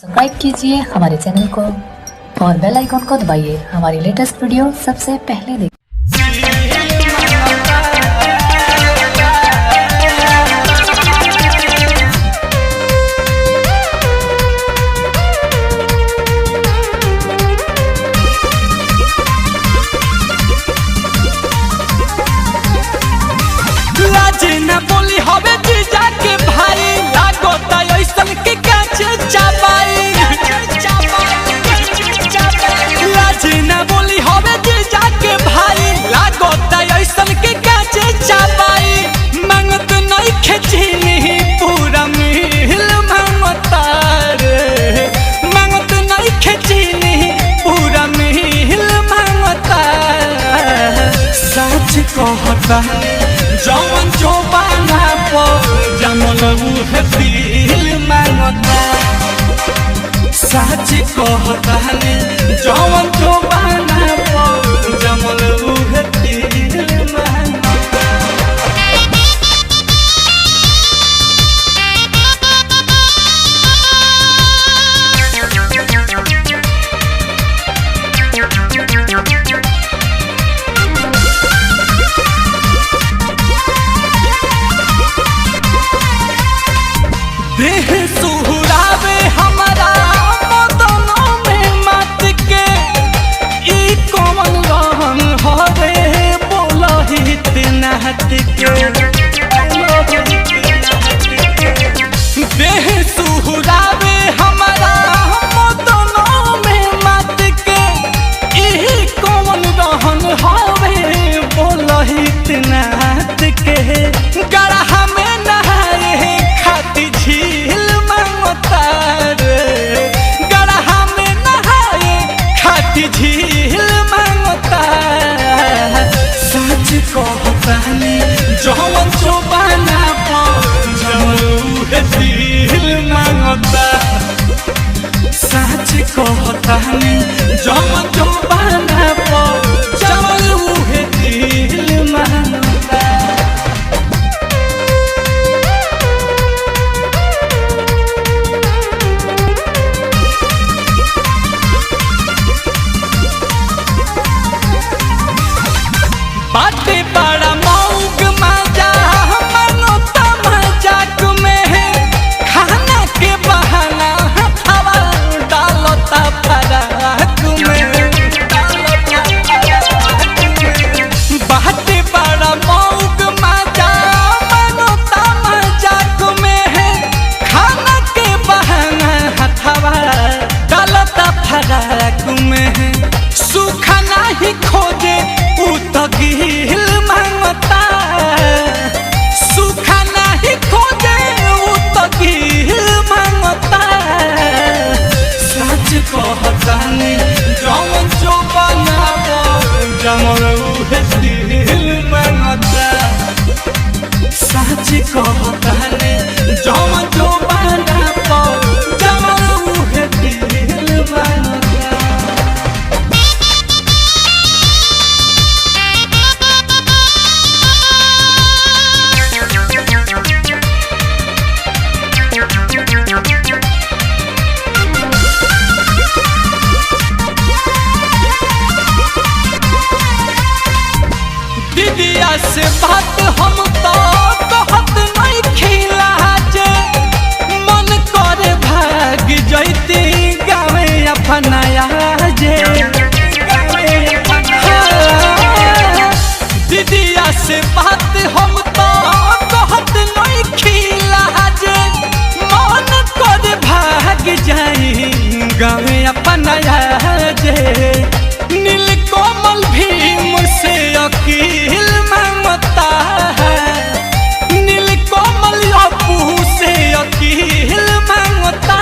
Subscribe कीजिए हमारे channel को और बेल आइकन को दबाइए हमारी लेटेस्ट वीडियो सबसे पहले देखिए। बोली हवे जीजा के भाई लागो तैसन के काचे चापाई लाजना बोली हवे जीजा के भाई लागो तैसन के काचे चापाई मांगत नहीं खेचनी पूरा मिल मांगता रे मांगत नहीं खेचनी पूरा मिल मांगता सच कहता जौन जो बाना पो जमल उहे दिल मांगता सच कहता ने जौन जो बाना पो जमल उहे दिल मांगता। देह सुहुरावे हमारा मदनों में मत के ई कौन रहन हवे बोलही इतना हट के देह सुहुरावे हमारा मदनों में मत के ई कौन रहन हवे बोलही इतना हट के गढ़ा में नहाए खाती झील मांगता रे गढ़ा में नहाए खाती झील मांगता सच कहता ने जौन चौबाना पो जमल दिल मांगता सच कहता ने जौन चौबाना पो जमल दिल मांगता। बाटे बड़ा मौग मजा मनो तमजाक में है खाना के बहाना हवा डालता फराक में बाटे बड़ा मौग मजा मनो तमजाक में है खाना के बहाना हवा डालता फराक में है सूखा नहीं खोजे गिल मांगता सूखा नहीं खोजे गिल मांगता सच कहता ने जौन जो बनाबो जमल उहे दिल मांगता सच कहता ने जौन जो बनाबो जमल उहे दिल मांगता। दीदिया से बात हम तो कहत नहीं खिला जे मन करे भाग जैती गावे अपनाया जे दीदिया से बात हम तो कहत नहीं खिला जे मन करे भाग जाई गावे अपनाया जे नील कोमल भीम से अकील मांगता है नील कोमल अपू से अकील मांगता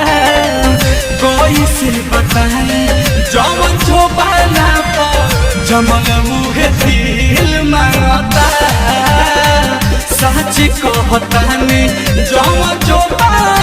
है कोई से बताए जौन जो बाना पो जमल मुहे दिल मांगता सच कहता ने जौन जो बाना